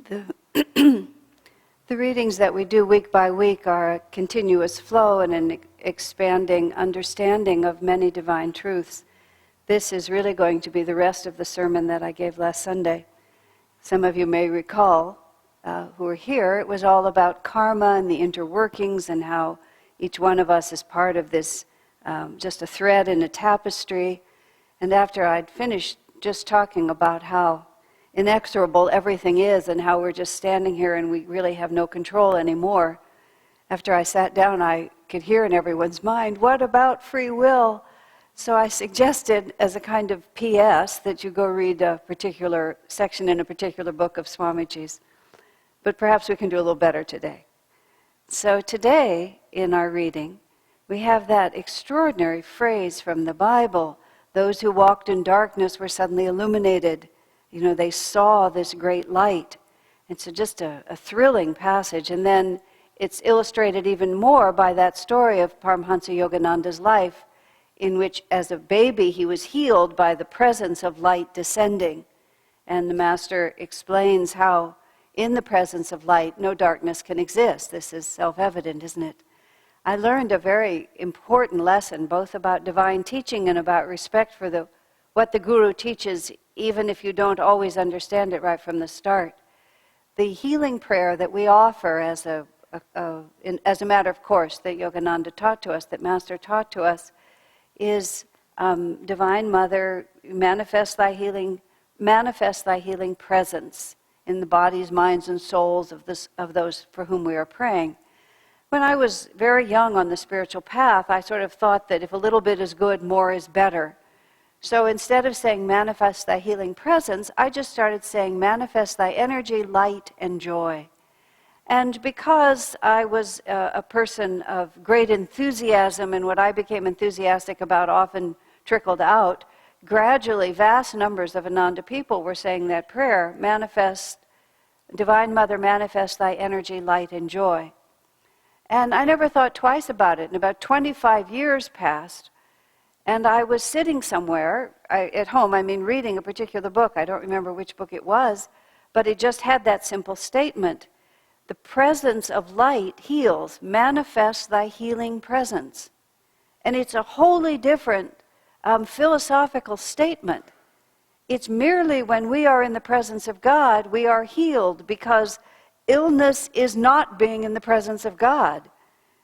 The, the readings that we do week by week are a continuous flow and an expanding understanding of many divine truths. This is really going to be the rest of the sermon that I gave last Sunday. Some of you may recall, who are here, it was all about karma and the interworkings and how each one of us is part of this, just a thread in a tapestry. And after I'd finished just talking about how inexorable everything is and how we're just standing here and we really have no control anymore, after I sat down, I could hear in everyone's mind, what about free will? So I suggested as a kind of PS that you go read a particular section in a particular book of Swamiji's. But perhaps we can do a little better today. So today, in our reading, we have that extraordinary phrase from the Bible, those who walked in darkness were suddenly illuminated. You know, they saw this great light. It's just a thrilling passage. And then it's illustrated even more by that story of Paramahansa Yogananda's life, in which as a baby he was healed by the presence of light descending. And the Master explains how in the presence of light no darkness can exist. This is self-evident, isn't it? I learned a very important lesson, both about divine teaching and about respect for what the Guru teaches, even if you don't always understand it right from the start. The healing prayer that we offer as a matter of course that Yogananda taught to us, that Master taught to us, is Divine Mother, manifest thy healing presence in the bodies, minds, and souls of those for whom we are praying. When I was very young on the spiritual path, I sort of thought that if a little bit is good, more is better. So instead of saying manifest thy healing presence, I just started saying manifest thy energy, light, and joy. And because I was a person of great enthusiasm, and what I became enthusiastic about often trickled out, gradually vast numbers of Ananda people were saying that prayer, Divine Mother, manifest thy energy, light, and joy. And I never thought twice about it. And about 25 years passed, and I was sitting somewhere, at home, reading a particular book. I don't remember which book it was, but it just had that simple statement. The presence of light heals. Manifest thy healing presence. And it's a wholly different philosophical statement. It's merely when we are in the presence of God, we are healed, because illness is not being in the presence of God.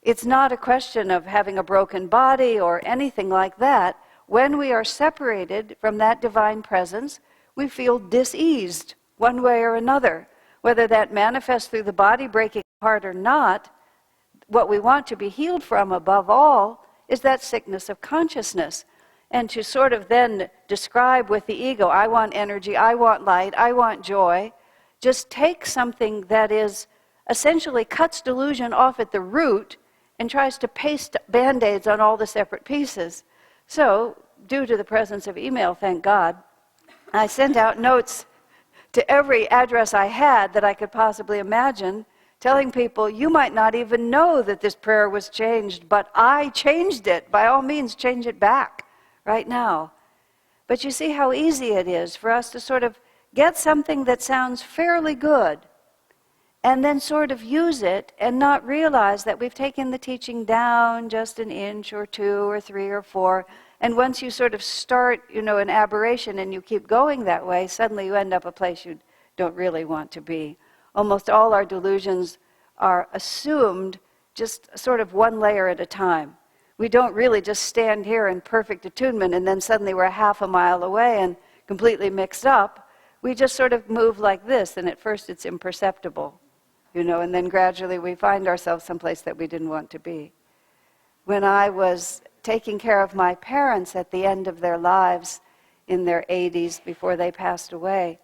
It's not a question of having a broken body or anything like that. When we are separated from that divine presence, we feel diseased one way or another. Whether that manifests through the body breaking apart or not, what we want to be healed from above all is that sickness of consciousness. And to sort of then describe with the ego, I want energy, I want light, I want joy, just take something that is essentially cuts delusion off at the root and tries to paste Band-Aids on all the separate pieces. So, due to the presence of email, thank God, I sent out notes to every address I had that I could possibly imagine, telling people, you might not even know that this prayer was changed, but I changed it. By all means, change it back right now. But you see how easy it is for us to sort of get something that sounds fairly good and then sort of use it and not realize that we've taken the teaching down just an inch or 2 or 3 or 4. And once you sort of start, an aberration and you keep going that way, suddenly you end up a place you don't really want to be. Almost all our delusions are assumed just sort of one layer at a time. We don't really just stand here in perfect attunement and then suddenly we're half a mile away and completely mixed up. We just sort of move like this, and at first it's imperceptible, and then gradually we find ourselves someplace that we didn't want to be. When I was taking care of my parents at the end of their lives in their 80s before they passed away,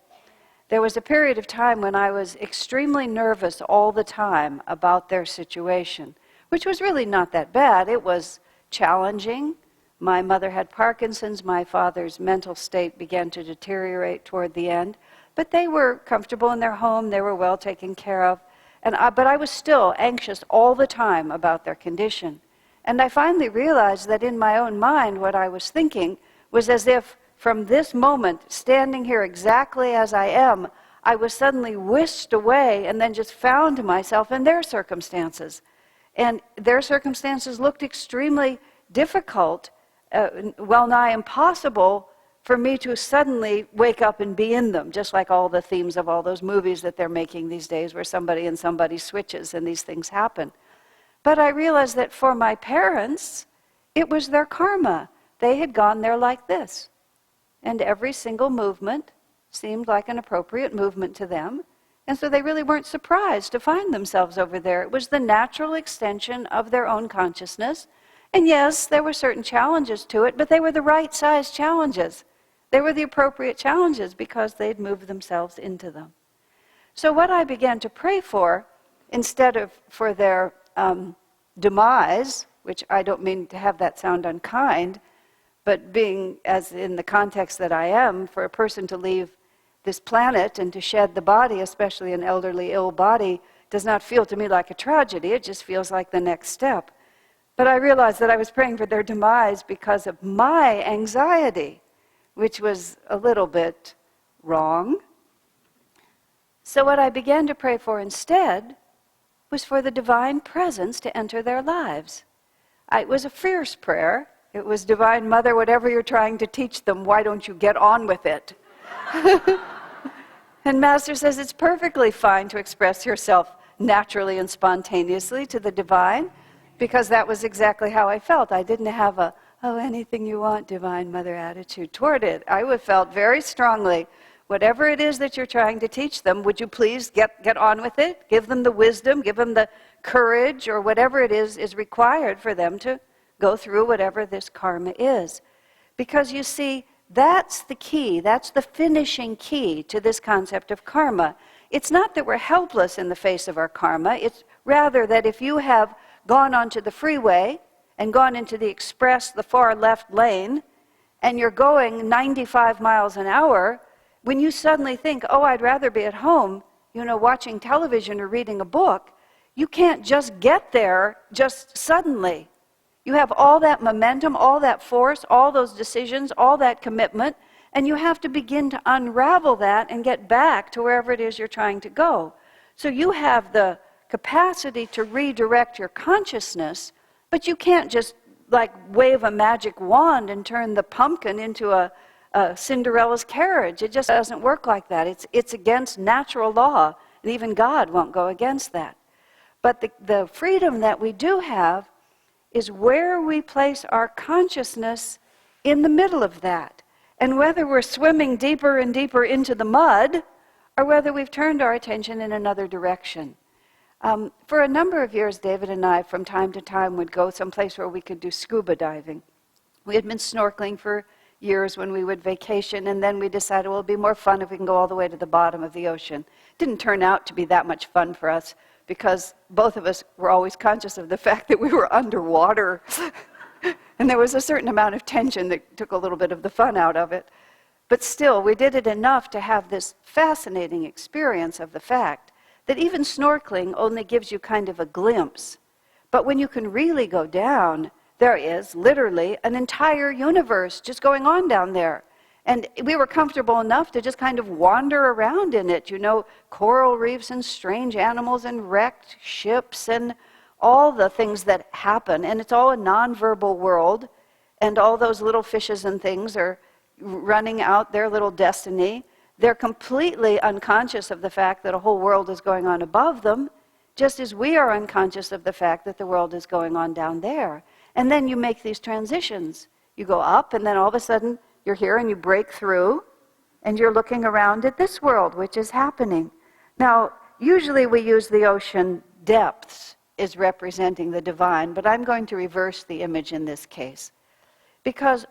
there was a period of time when I was extremely nervous all the time about their situation, which was really not that bad. It was challenging. My mother had Parkinson's. My father's mental state began to deteriorate toward the end. But they were comfortable in their home. They were well taken care of. But I was still anxious all the time about their condition. And I finally realized that in my own mind, what I was thinking was as if from this moment, standing here exactly as I am, I was suddenly whisked away and then just found myself in their circumstances. And their circumstances looked extremely difficult, well nigh impossible for me to suddenly wake up and be in them, just like all the themes of all those movies that they're making these days where somebody and somebody switches and these things happen. But I realized that for my parents, it was their karma. They had gone there like this. And every single movement seemed like an appropriate movement to them. And so they really weren't surprised to find themselves over there. It was the natural extension of their own consciousness. And yes, there were certain challenges to it, but they were the right size challenges. They were the appropriate challenges because they'd moved themselves into them. So what I began to pray for, instead of for their demise, which I don't mean to have that sound unkind, but being, as in the context that I am, for a person to leave this planet and to shed the body, especially an elderly, ill body, does not feel to me like a tragedy. It just feels like the next step. But I realized that I was praying for their demise because of my anxiety, which was a little bit wrong. So what I began to pray for instead was for the divine presence to enter their lives. It was a fierce prayer. It was, Divine Mother, whatever you're trying to teach them, why don't you get on with it? And Master says it's perfectly fine to express yourself naturally and spontaneously to the divine, because that was exactly how I felt. I didn't have a, oh, anything you want, Divine Mother attitude toward it. I felt very strongly, whatever it is that you're trying to teach them, would you please get on with it? Give them the wisdom, give them the courage, or whatever it is required for them to go through whatever this karma is. Because you see, that's the key, that's the finishing key to this concept of karma. It's not that we're helpless in the face of our karma, it's rather that if you have gone onto the freeway and gone into the express, the far left lane, and you're going 95 miles an hour, when you suddenly think, oh, I'd rather be at home, watching television or reading a book, you can't just get there just suddenly. You have all that momentum, all that force, all those decisions, all that commitment, and you have to begin to unravel that and get back to wherever it is you're trying to go. So you have the capacity to redirect your consciousness, but you can't just like wave a magic wand and turn the pumpkin into a Cinderella's carriage. It just doesn't work like that. It's against natural law, and even God won't go against that. But the freedom that we do have is where we place our consciousness in the middle of that. And whether we're swimming deeper and deeper into the mud, or whether we've turned our attention in another direction. For a number of years, David and I, from time to time, would go someplace where we could do scuba diving. We had been snorkeling for years when we would vacation, and then we decided, well, it'd be more fun if we can go all the way to the bottom of the ocean. It didn't turn out to be that much fun for us, because both of us were always conscious of the fact that we were underwater. And there was a certain amount of tension that took a little bit of the fun out of it. But still, we did it enough to have this fascinating experience of the fact that even snorkeling only gives you kind of a glimpse. But when you can really go down, there is literally an entire universe just going on down there. And we were comfortable enough to just kind of wander around in it, coral reefs and strange animals and wrecked ships and all the things that happen. And it's all a nonverbal world, and all those little fishes and things are running out their little destiny. They're completely unconscious of the fact that a whole world is going on above them, just as we are unconscious of the fact that the world is going on down there. And then you make these transitions. You go up, and then all of a sudden, you're here and you break through, and you're looking around at this world, which is happening. Now, usually we use the ocean depths as representing the divine, but I'm going to reverse the image in this case. Because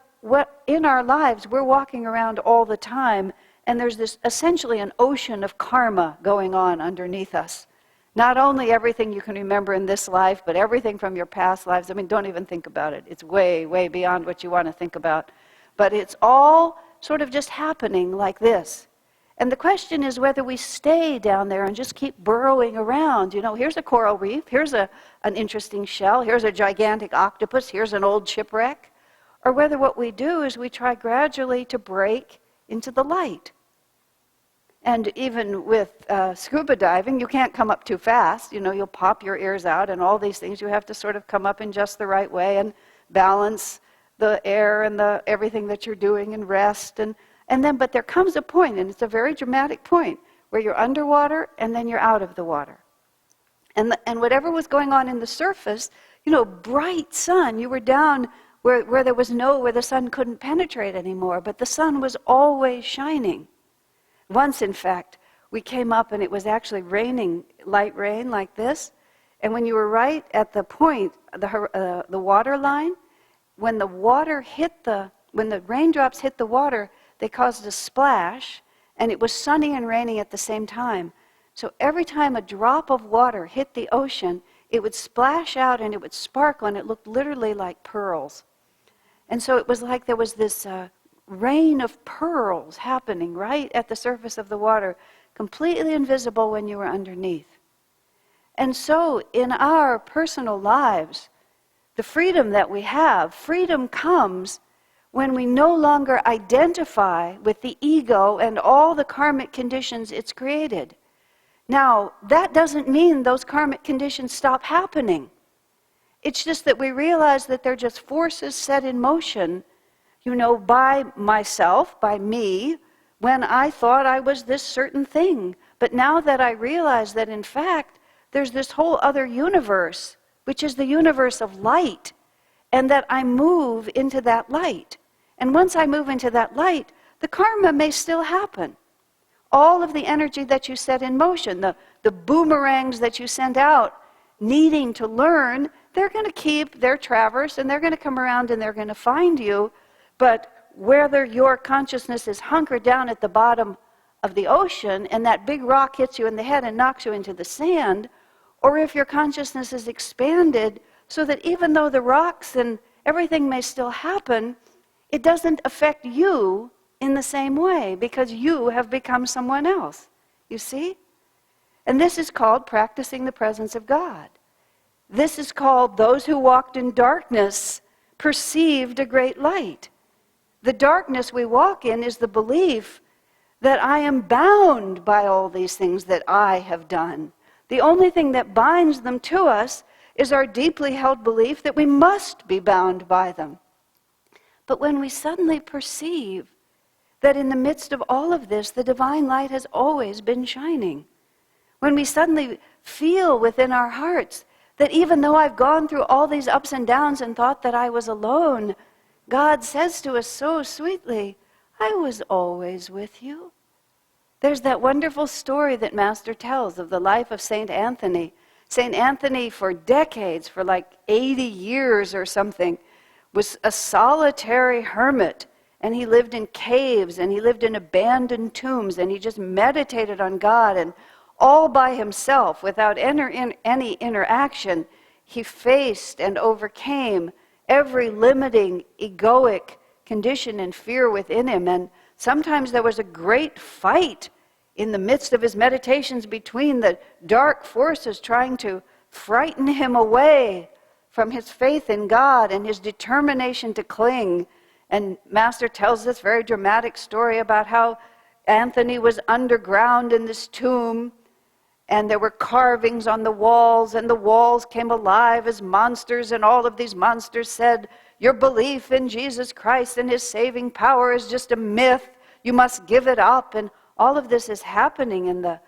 in our lives, we're walking around all the time, and there's this essentially an ocean of karma going on underneath us. Not only everything you can remember in this life, but everything from your past lives. I mean, don't even think about it. It's way, way beyond what you want to think about. But it's all sort of just happening like this. And the question is whether we stay down there and just keep burrowing around. Here's a coral reef, here's an interesting shell, here's a gigantic octopus, here's an old shipwreck. Or whether what we do is we try gradually to break into the light. And even with scuba diving, you can't come up too fast. You'll pop your ears out and all these things. You have to sort of come up in just the right way and balance the air and everything that you're doing and rest. But there comes a point, and it's a very dramatic point, where you're underwater and then you're out of the water. And whatever was going on in the surface, bright sun, you were down where the sun couldn't penetrate anymore, but the sun was always shining. Once, in fact, we came up and it was actually raining, light rain like this. And when you were right at the point, the water line, when the raindrops hit the water, they caused a splash, and it was sunny and raining at the same time. So every time a drop of water hit the ocean, it would splash out and it would sparkle, and it looked literally like pearls. And so it was like there was this rain of pearls happening right at the surface of the water, completely invisible when you were underneath. And so in our personal lives, the freedom that we have, freedom comes when we no longer identify with the ego and all the karmic conditions it's created. Now, that doesn't mean those karmic conditions stop happening. It's just that we realize that they're just forces set in motion, by myself, by me, when I thought I was this certain thing. But now that I realize that, in fact, there's this whole other universe, which is the universe of light, and that I move into that light. And once I move into that light, the karma may still happen. All of the energy that you set in motion, the boomerangs that you sent out, needing to learn, they're going to keep their traverse, and they're going to come around and they're going to find you. But whether your consciousness is hunkered down at the bottom of the ocean and that big rock hits you in the head and knocks you into the sand, or if your consciousness is expanded so that even though the rocks and everything may still happen, it doesn't affect you in the same way because you have become someone else. You see? And this is called practicing the presence of God. This is called those who walked in darkness perceived a great light. The darkness we walk in is the belief that I am bound by all these things that I have done. The only thing that binds them to us is our deeply held belief that we must be bound by them. But when we suddenly perceive that in the midst of all of this, the divine light has always been shining, when we suddenly feel within our hearts that even though I've gone through all these ups and downs and thought that I was alone, God says to us so sweetly, I was always with you. There's that wonderful story that Master tells of the life of Saint Anthony. Saint Anthony, for decades, for like 80 years or something, was a solitary hermit. And he lived in caves, and he lived in abandoned tombs, and he just meditated on God. And all by himself, without any interaction, he faced and overcame every limiting, egoic condition and fear within him. And sometimes there was a great fight in the midst of his meditations between the dark forces trying to frighten him away from his faith in God and his determination to cling. And Master tells this very dramatic story about how Anthony was underground in this tomb, and there were carvings on the walls, and the walls came alive as monsters, and all of these monsters said, your belief in Jesus Christ and his saving power is just a myth. You must give it up. And all of this is happening in the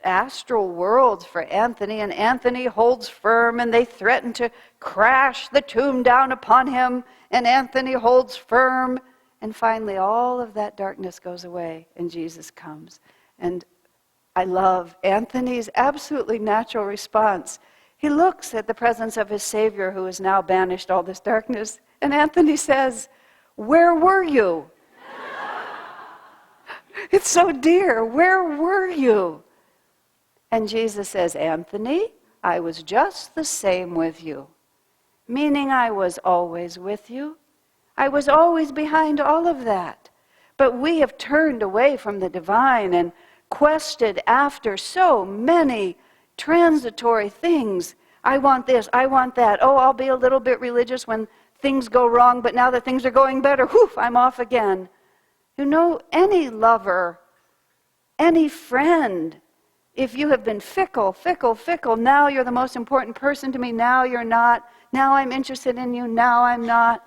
astral worlds for Anthony, and Anthony holds firm, and they threaten to crash the tomb down upon him, and Anthony holds firm, and finally all of that darkness goes away, and Jesus comes. And I love Anthony's absolutely natural response. He looks at the presence of his Savior who has now banished all this darkness, and Anthony says, where were you? It's so dear. Where were you? And Jesus says, Anthony, I was just the same with you. Meaning I was always with you. I was always behind all of that. But we have turned away from the divine and quested after so many transitory things. I want this, I want that. Oh, I'll be a little bit religious when things go wrong, but now that things are going better, whew, I'm off again. Any lover Any friend, if you have been fickle, now you're the most important person to me, now you're not, now I'm interested in you, now I'm not.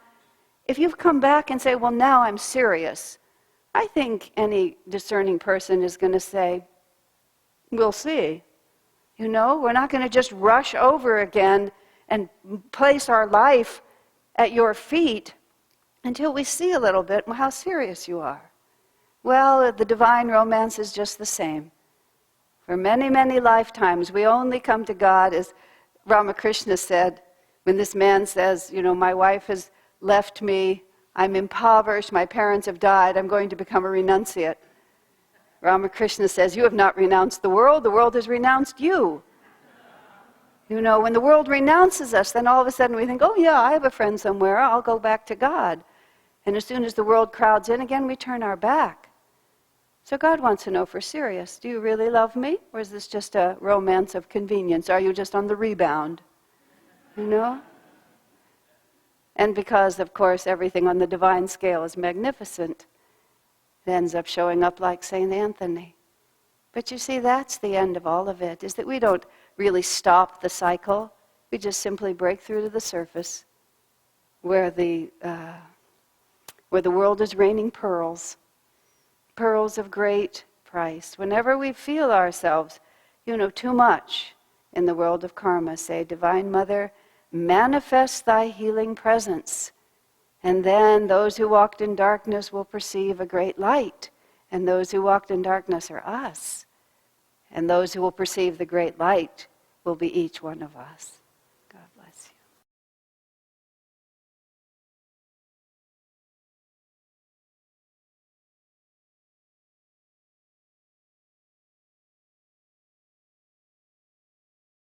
If you've come back and say, well, now I'm serious, I think any discerning person is going to say, we'll see. You know, we're not going to just rush over again and place our life at your feet until we see a little bit how serious you are. Well, the divine romance is just the same. For many, many lifetimes, we only come to God, as Ramakrishna said, when this man says, you know, my wife has left me, I'm impoverished, my parents have died, I'm going to become a renunciate. Ramakrishna says, you have not renounced the world has renounced you. You know, when the world renounces us, then all of a sudden we think, oh yeah, I have a friend somewhere, I'll go back to God. And as soon as the world crowds in again, we turn our back. So God wants to know if we're serious. Do you really love me? Or is this just a romance of convenience? Are you just on the rebound? You know? And because, of course, everything on the divine scale is magnificent, it ends up showing up like St. Anthony. But you see, that's the end of all of it, is that we don't really stop the cycle. We just simply break through to the surface where the world is raining pearls of great price. Whenever we feel ourselves, you know, too much in the world of karma, say, Divine Mother, manifest thy healing presence. And then those who walked in darkness will perceive a great light. And those who walked in darkness are us. And those who will perceive the great light will be each one of us.